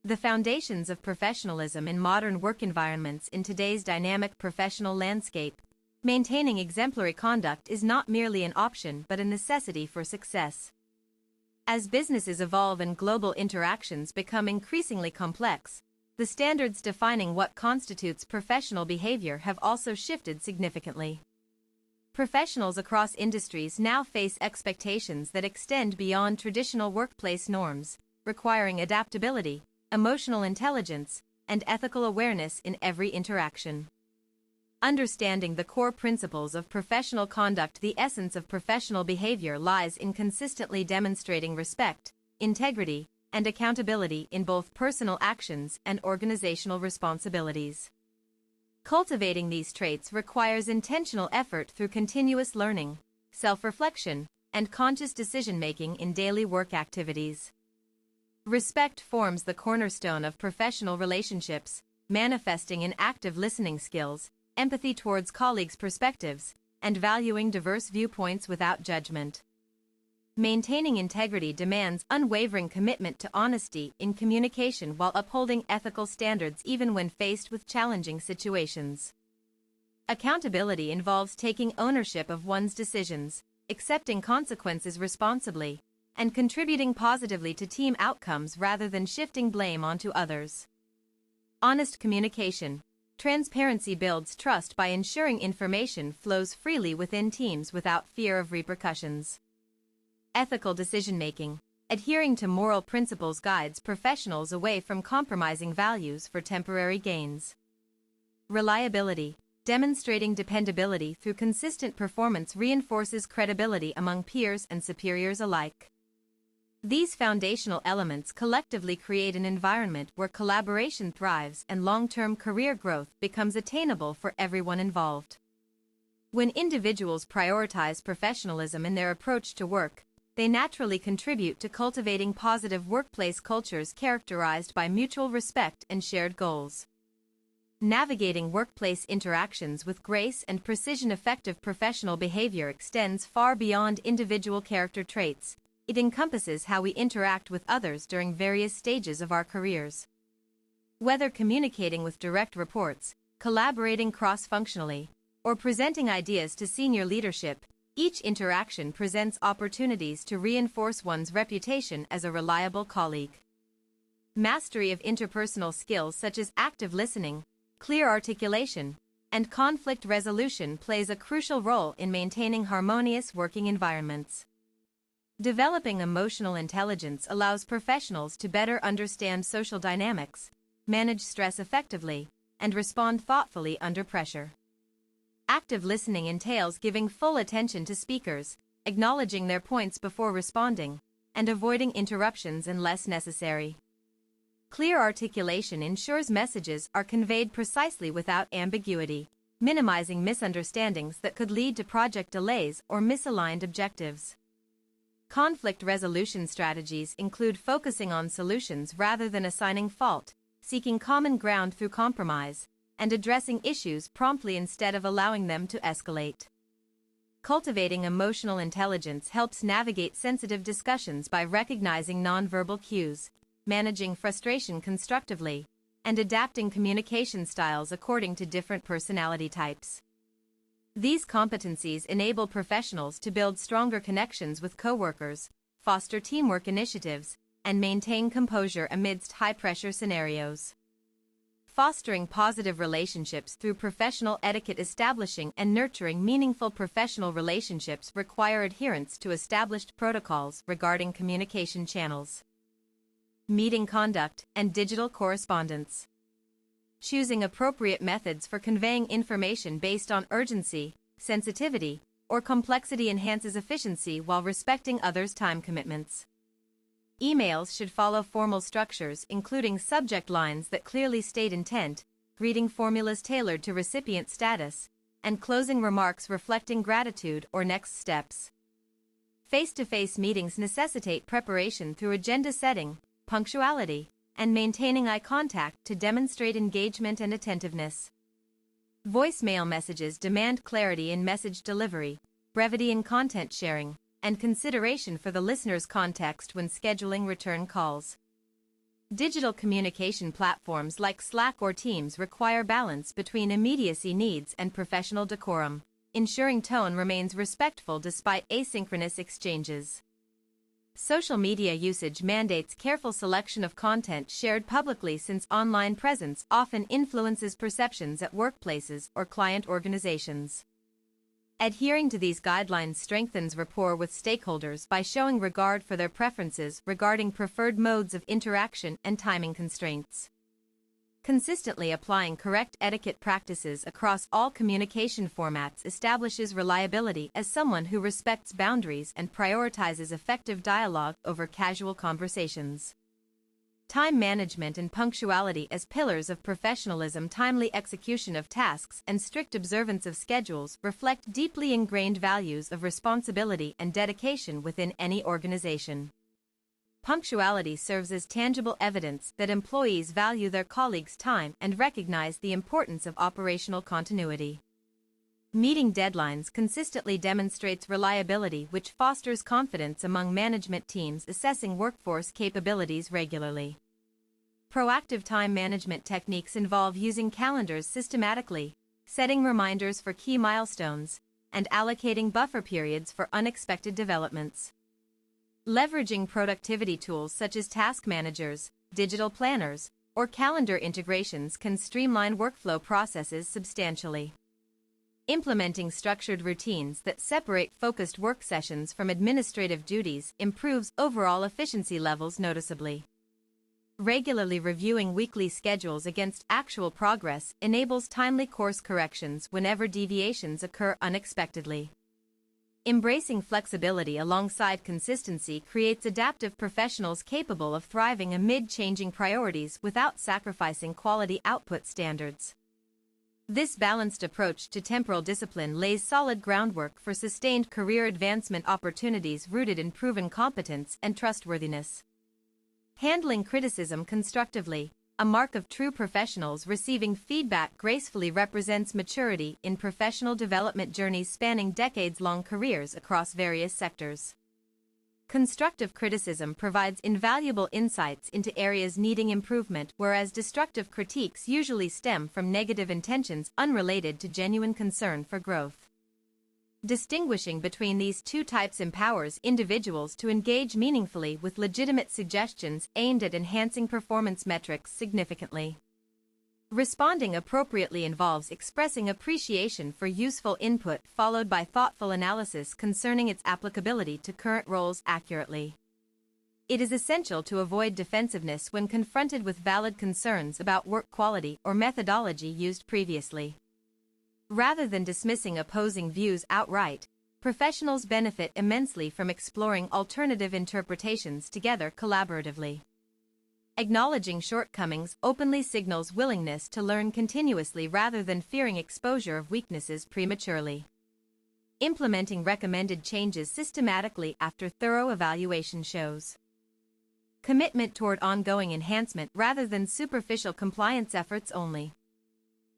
The foundations of professionalism in modern work environments. In today's dynamic professional landscape, maintaining exemplary conduct is not merely an option but a necessity for success. As businesses evolve and global interactions become increasingly complex, the standards defining what constitutes professional behavior have also shifted significantly. Professionals across industries now face expectations that extend beyond traditional workplace norms, requiring adaptability, emotional intelligence, and ethical awareness in every interaction. Understanding the core principles of professional conduct. The essence of professional behavior lies in consistently demonstrating respect, integrity, and accountability in both personal actions and organizational responsibilities. Cultivating these traits requires intentional effort through continuous learning, self-reflection, and conscious decision-making in daily work activities. Respect forms the cornerstone of professional relationships, manifesting in active listening skills, empathy towards colleagues' perspectives, and valuing diverse viewpoints without judgment. Maintaining integrity demands unwavering commitment to honesty in communication while upholding ethical standards even when faced with challenging situations. Accountability involves taking ownership of one's decisions, accepting consequences responsibly, and contributing positively to team outcomes rather than shifting blame onto others. Honest communication. Transparency builds trust by ensuring information flows freely within teams without fear of repercussions. Ethical decision-making. Adhering to moral principles guides professionals away from compromising values for temporary gains. Reliability. Demonstrating dependability through consistent performance reinforces credibility among peers and superiors alike. These foundational elements collectively create an environment where collaboration thrives and long-term career growth becomes attainable for everyone involved. When individuals prioritize professionalism in their approach to work, they naturally contribute to cultivating positive workplace cultures characterized by mutual respect and shared goals. Navigating workplace interactions with grace and precision. Effective professional behavior extends far beyond individual character traits. It encompasses how we interact with others during various stages of our careers. Whether communicating with direct reports, collaborating cross-functionally, or presenting ideas to senior leadership, each interaction presents opportunities to reinforce one's reputation as a reliable colleague. Mastery of interpersonal skills such as active listening, clear articulation, and conflict resolution plays a crucial role in maintaining harmonious working environments. Developing emotional intelligence allows professionals to better understand social dynamics, manage stress effectively, and respond thoughtfully under pressure. Active listening entails giving full attention to speakers, acknowledging their points before responding, and avoiding interruptions unless necessary. Clear articulation ensures messages are conveyed precisely without ambiguity, minimizing misunderstandings that could lead to project delays or misaligned objectives. Conflict resolution strategies include focusing on solutions rather than assigning fault, seeking common ground through compromise, and addressing issues promptly instead of allowing them to escalate. Cultivating emotional intelligence helps navigate sensitive discussions by recognizing nonverbal cues, managing frustration constructively, and adapting communication styles according to different personality types. These competencies enable professionals to build stronger connections with coworkers, foster teamwork initiatives, and maintain composure amidst high-pressure scenarios. Fostering positive relationships through professional etiquette. Establishing and nurturing meaningful professional relationships require adherence to established protocols regarding communication channels, meeting conduct, and digital correspondence. Choosing appropriate methods for conveying information based on urgency, sensitivity, or complexity enhances efficiency while respecting others' time commitments. Emails should follow formal structures including subject lines that clearly state intent, greeting formulas tailored to recipient status, and closing remarks reflecting gratitude or next steps. Face-to-face meetings necessitate preparation through agenda setting, punctuality, and maintaining eye contact to demonstrate engagement and attentiveness. Voicemail messages demand clarity in message delivery, brevity in content sharing, and consideration for the listener's context when scheduling return calls. Digital communication platforms like Slack or Teams require balance between immediacy needs and professional decorum, ensuring tone remains respectful despite asynchronous exchanges. Social media usage mandates careful selection of content shared publicly since online presence often influences perceptions at workplaces or client organizations. Adhering to these guidelines strengthens rapport with stakeholders by showing regard for their preferences regarding preferred modes of interaction and timing constraints. Consistently applying correct etiquette practices across all communication formats establishes reliability as someone who respects boundaries and prioritizes effective dialogue over casual conversations. Time management and punctuality as pillars of professionalism. Timely execution of tasks and strict observance of schedules reflect deeply ingrained values of responsibility and dedication within any organization. Punctuality serves as tangible evidence that employees value their colleagues' time and recognize the importance of operational continuity. Meeting deadlines consistently demonstrates reliability, which fosters confidence among management teams assessing workforce capabilities regularly. Proactive time management techniques involve using calendars systematically, setting reminders for key milestones, and allocating buffer periods for unexpected developments. Leveraging productivity tools such as task managers, digital planners, or calendar integrations can streamline workflow processes substantially. Implementing structured routines that separate focused work sessions from administrative duties improves overall efficiency levels noticeably. Regularly reviewing weekly schedules against actual progress enables timely course corrections whenever deviations occur unexpectedly. Embracing flexibility alongside consistency creates adaptive professionals capable of thriving amid changing priorities without sacrificing quality output standards. This balanced approach to temporal discipline lays solid groundwork for sustained career advancement opportunities rooted in proven competence and trustworthiness. Handling criticism constructively, a mark of true professionals. Receiving feedback gracefully represents maturity in professional development journeys spanning decades-long careers across various sectors. Constructive criticism provides invaluable insights into areas needing improvement, whereas destructive critiques usually stem from negative intentions unrelated to genuine concern for growth. Distinguishing between these two types empowers individuals to engage meaningfully with legitimate suggestions aimed at enhancing performance metrics significantly. Responding appropriately involves expressing appreciation for useful input followed by thoughtful analysis concerning its applicability to current roles accurately. It is essential to avoid defensiveness when confronted with valid concerns about work quality or methodology used previously. Rather than dismissing opposing views outright, professionals benefit immensely from exploring alternative interpretations together collaboratively. Acknowledging shortcomings openly signals willingness to learn continuously rather than fearing exposure of weaknesses prematurely. Implementing recommended changes systematically after thorough evaluation shows commitment toward ongoing enhancement rather than superficial compliance efforts only.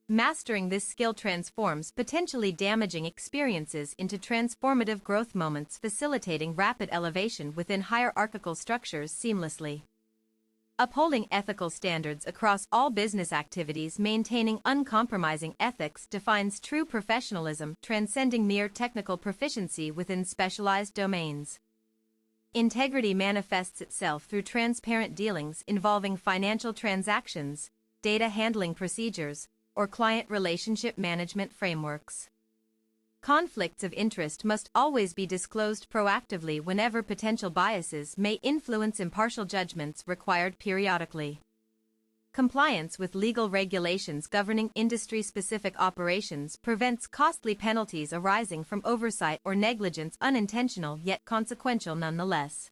Mastering this skill transforms potentially damaging experiences into transformative growth moments, facilitating rapid elevation within hierarchical structures seamlessly. Upholding ethical standards across all business activities. Maintaining uncompromising ethics defines true professionalism, transcending mere technical proficiency within specialized domains. Integrity manifests itself through transparent dealings involving financial transactions, data handling procedures, or client relationship management frameworks. Conflicts of interest must always be disclosed proactively whenever potential biases may influence impartial judgments required periodically. Compliance with legal regulations governing industry-specific operations prevents costly penalties arising from oversight or negligence, unintentional yet consequential nonetheless.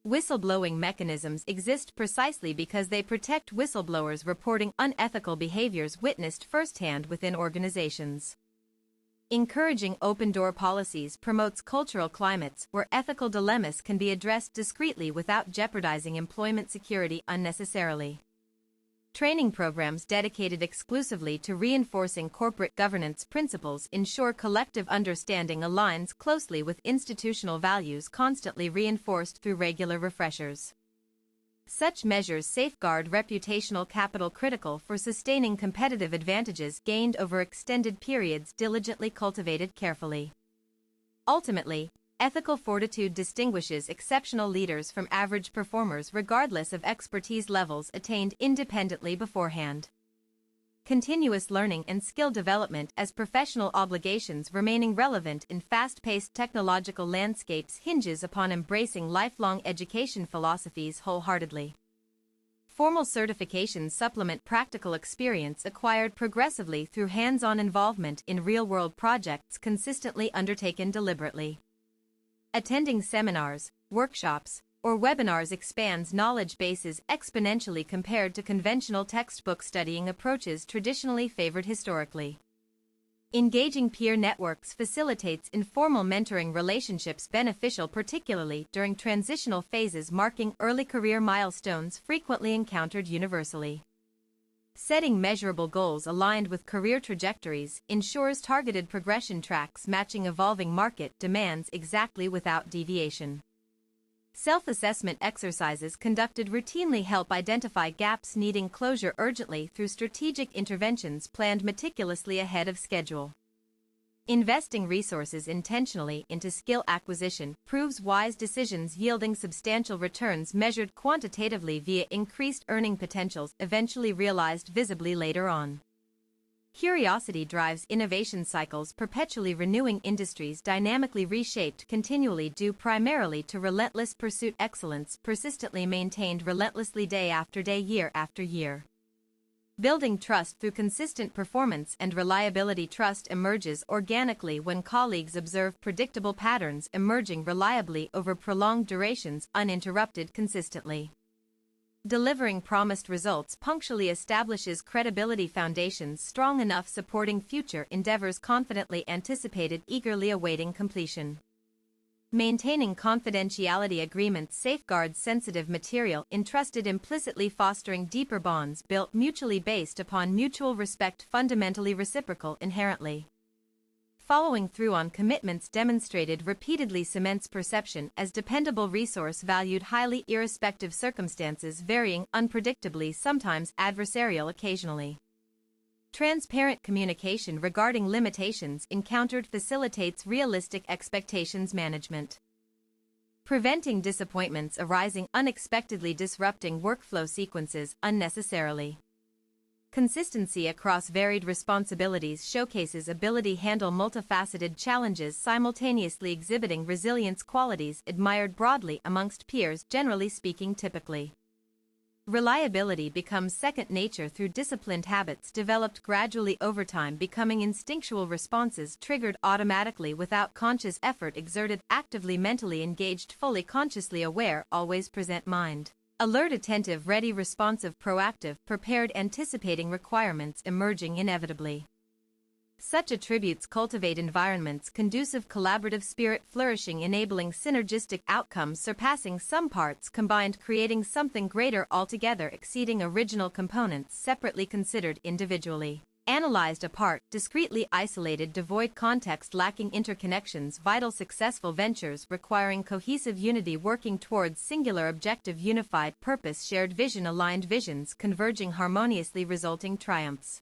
Whistleblowing mechanisms exist precisely because they protect whistleblowers reporting unethical behaviors witnessed firsthand within organizations. Encouraging open-door policies promotes cultural climates where ethical dilemmas can be addressed discreetly without jeopardizing employment security unnecessarily. Training programs dedicated exclusively to reinforcing corporate governance principles ensure collective understanding aligns closely with institutional values, constantly reinforced through regular refreshers. Such measures safeguard reputational capital critical for sustaining competitive advantages gained over extended periods diligently cultivated carefully. Ultimately, ethical fortitude distinguishes exceptional leaders from average performers regardless of expertise levels attained independently beforehand. Continuous learning and skill development as professional obligations remaining relevant in fast-paced technological landscapes hinges upon embracing lifelong education philosophies wholeheartedly. Formal certifications supplement practical experience acquired progressively through hands-on involvement in real-world projects consistently undertaken deliberately. Attending seminars, workshops, or webinars expands knowledge bases exponentially compared to conventional textbook studying approaches traditionally favored historically. Engaging peer networks facilitates informal mentoring relationships beneficial particularly during transitional phases marking early career milestones frequently encountered universally. Setting measurable goals aligned with career trajectories ensures targeted progression tracks matching evolving market demands exactly without deviation. Self-assessment exercises conducted routinely help identify gaps needing closure urgently through strategic interventions planned meticulously ahead of schedule. Investing resources intentionally into skill acquisition proves wise decisions yielding substantial returns measured quantitatively via increased earning potentials eventually realized visibly later on. Curiosity drives innovation cycles perpetually renewing industries dynamically reshaped continually due primarily to relentless pursuit excellence persistently maintained relentlessly day after day year after year. Building trust through consistent performance and reliability. Trust emerges organically when colleagues observe predictable patterns emerging reliably over prolonged durations uninterrupted consistently. Delivering promised results punctually establishes credibility foundations strong enough supporting future endeavors confidently anticipated eagerly awaiting completion. Maintaining confidentiality agreements safeguards sensitive material entrusted implicitly fostering deeper bonds built mutually based upon mutual respect fundamentally reciprocal inherently. Following through on commitments demonstrated repeatedly cements perception as dependable resource valued highly irrespective circumstances varying unpredictably sometimes adversarial occasionally. Transparent communication regarding limitations encountered facilitates realistic expectations management. Preventing disappointments arising unexpectedly disrupting workflow sequences unnecessarily. Consistency across varied responsibilities showcases ability handle multifaceted challenges simultaneously exhibiting resilience qualities admired broadly amongst peers generally speaking typically. Reliability becomes second nature through disciplined habits developed gradually over time becoming instinctual responses triggered automatically without conscious effort exerted actively mentally engaged fully consciously aware always present mind. Alert, attentive, ready, responsive, proactive, prepared, anticipating requirements emerging inevitably. Such attributes cultivate environments conducive collaborative spirit flourishing enabling synergistic outcomes surpassing some parts combined creating something greater altogether exceeding original components separately considered individually. Analyzed apart, discretely isolated, devoid context, lacking interconnections, vital successful ventures requiring cohesive unity working towards singular objective, unified purpose, shared vision, aligned visions converging harmoniously, resulting triumphs.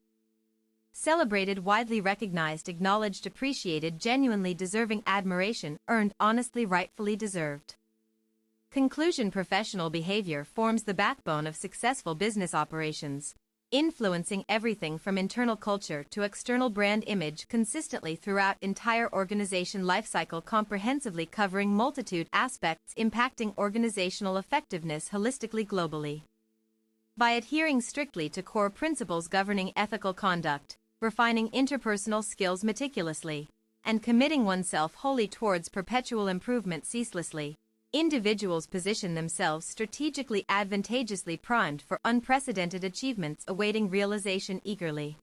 Celebrated, widely recognized, acknowledged, appreciated, genuinely deserving admiration, earned, honestly, rightfully deserved. Conclusion: professional behavior forms the backbone of successful business operations, influencing everything from internal culture to external brand image consistently throughout entire organization lifecycle, comprehensively covering multitude aspects impacting organizational effectiveness holistically globally. By adhering strictly to core principles governing ethical conduct, refining interpersonal skills meticulously, and committing oneself wholly towards perpetual improvement ceaselessly, individuals position themselves strategically advantageously primed for unprecedented achievements awaiting realization eagerly.